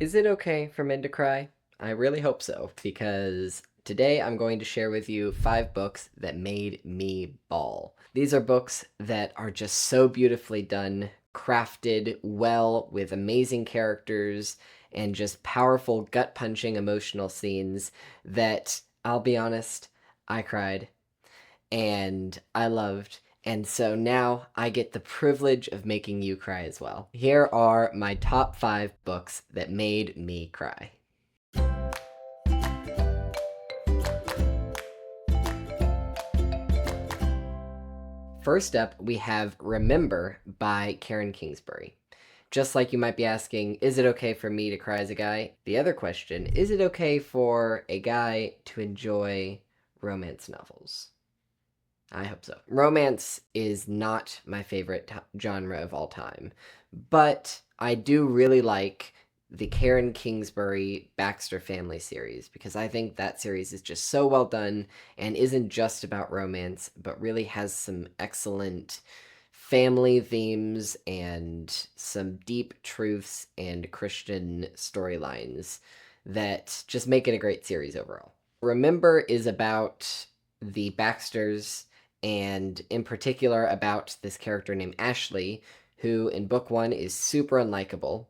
Is it okay for men to cry? I really hope so, because today I'm going to share with you 5 books that made me bawl. These are books that are just so beautifully done, crafted well with amazing characters and just powerful, gut punching emotional scenes that, I'll be honest, I cried and I loved. And so now I get the privilege of making you cry as well. Here are my top 5 books that made me cry. First up, we have Remember by Karen Kingsbury. Just like you might be asking, is it okay for me to cry as a guy? The other question, is it okay for a guy to enjoy romance novels? I hope so. Romance is not my favorite genre of all time, but I do really like the Karen Kingsbury Baxter family series because I think that series is just so well done and isn't just about romance, but really has some excellent family themes and some deep truths and Christian storylines that just make it a great series overall. Remember is about the Baxters and in particular about this character named Ashley, who in book 1 is super unlikable,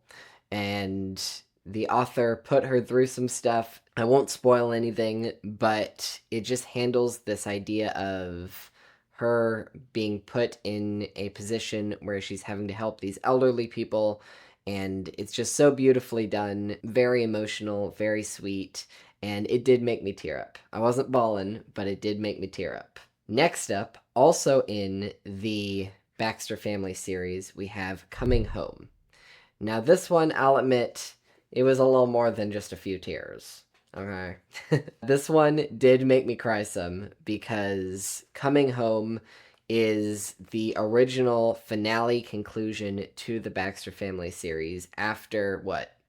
and the author put her through some stuff. I won't spoil anything, but it just handles this idea of her being put in a position where she's having to help these elderly people, and it's just so beautifully done, very emotional, very sweet, and it did make me tear up. I wasn't bawling, but it did make me tear up. Next up, also in the Baxter family series, we have Coming Home. Now, this one, I'll admit, it was a little more than just a few tears. Okay. This one did make me cry some because Coming Home is the original finale conclusion to the Baxter family series after,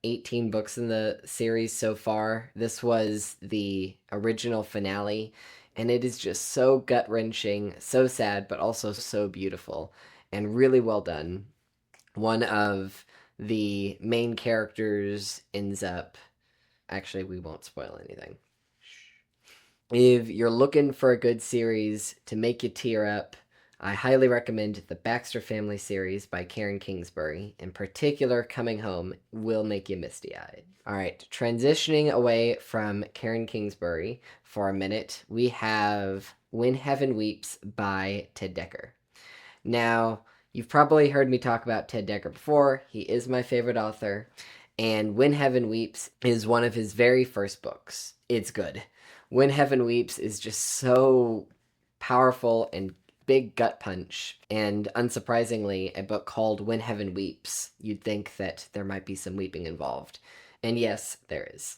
18 books in the series so far. This was the original finale, and it is just so gut wrenching, so sad, but also so beautiful and really well done. One of the main characters ends up. Actually, we won't spoil anything. If you're looking for a good series to make you tear up, I highly recommend the Baxter Family series by Karen Kingsbury. In particular, Coming Home will make you misty-eyed. All right, transitioning away from Karen Kingsbury for a minute, we have When Heaven Weeps by Ted Dekker. Now, you've probably heard me talk about Ted Dekker before. He is my favorite author, and When Heaven Weeps is one of his very first books. It's good. When Heaven Weeps is just so powerful and big gut punch, and unsurprisingly, a book called When Heaven Weeps, you'd think that there might be some weeping involved. And yes, there is.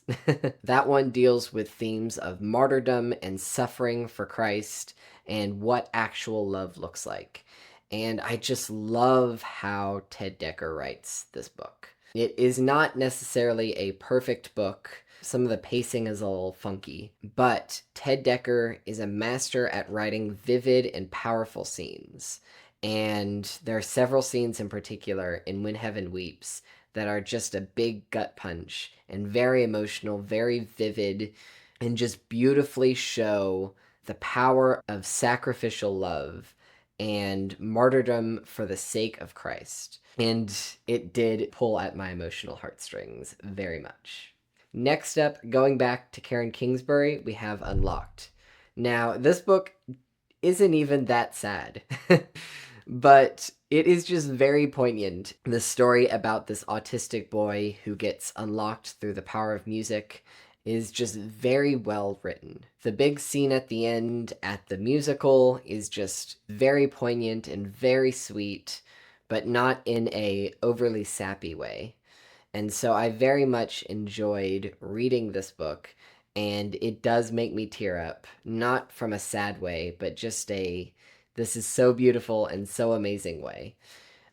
That one deals with themes of martyrdom and suffering for Christ and what actual love looks like. And I just love how Ted Dekker writes this book. It is not necessarily a perfect book. Some of the pacing is a little funky, but Ted Dekker is a master at writing vivid and powerful scenes. And there are several scenes in particular in When Heaven Weeps that are just a big gut punch and very emotional, very vivid, and just beautifully show the power of sacrificial love and martyrdom for the sake of Christ. And it did pull at my emotional heartstrings very much. Next up, going back to Karen Kingsbury, we have Unlocked. Now, this book isn't even that sad, but it is just very poignant. The story about this autistic boy who gets unlocked through the power of music is just very well written. The big scene at the end at the musical is just very poignant and very sweet, but not in a overly sappy way. And so I very much enjoyed reading this book, and it does make me tear up, not from a sad way, but just a this is so beautiful and so amazing way.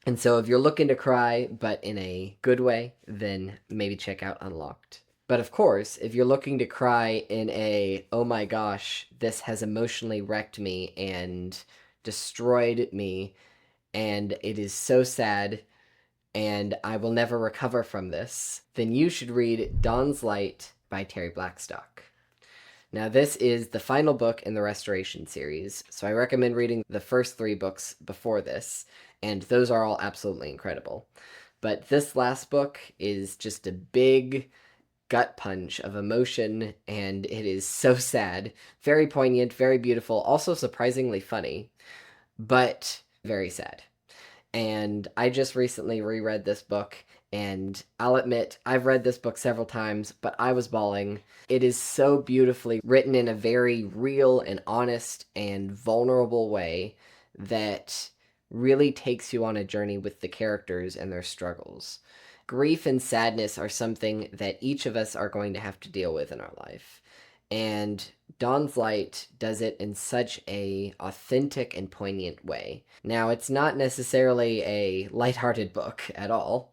And so if you're looking to cry, but in a good way, then maybe check out Unlocked. But of course, if you're looking to cry in a, oh my gosh, this has emotionally wrecked me and destroyed me, and it is so sad, and I will never recover from this, then you should read Dawn's Light by Terri Blackstock. Now, this is the final book in the Restoration series, so I recommend reading the first 3 books before this, and those are all absolutely incredible. But this last book is just a big gut punch of emotion, and it is so sad. Very poignant, very beautiful, also surprisingly funny, but very sad. And I just recently reread this book, and I'll admit, I've read this book several times, but I was bawling. It is so beautifully written in a very real and honest and vulnerable way that really takes you on a journey with the characters and their struggles. Grief and sadness are something that each of us are going to have to deal with in our life. And Dawn's Light does it in such a authentic and poignant way. Now, it's not necessarily a lighthearted book at all,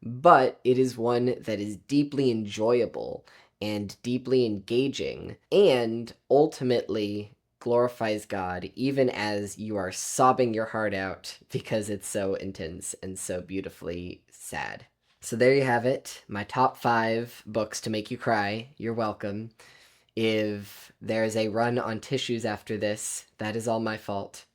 but it is one that is deeply enjoyable and deeply engaging, and ultimately glorifies God even as you are sobbing your heart out because it's so intense and so beautifully sad. So there you have it, my top 5 books to make you cry. You're welcome. If there's a run on tissues after this, that is all my fault.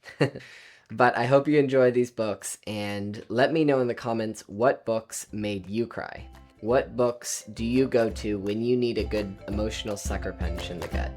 But I hope you enjoy these books, and let me know in the comments what books made you cry. What books do you go to when you need a good emotional sucker punch in the gut?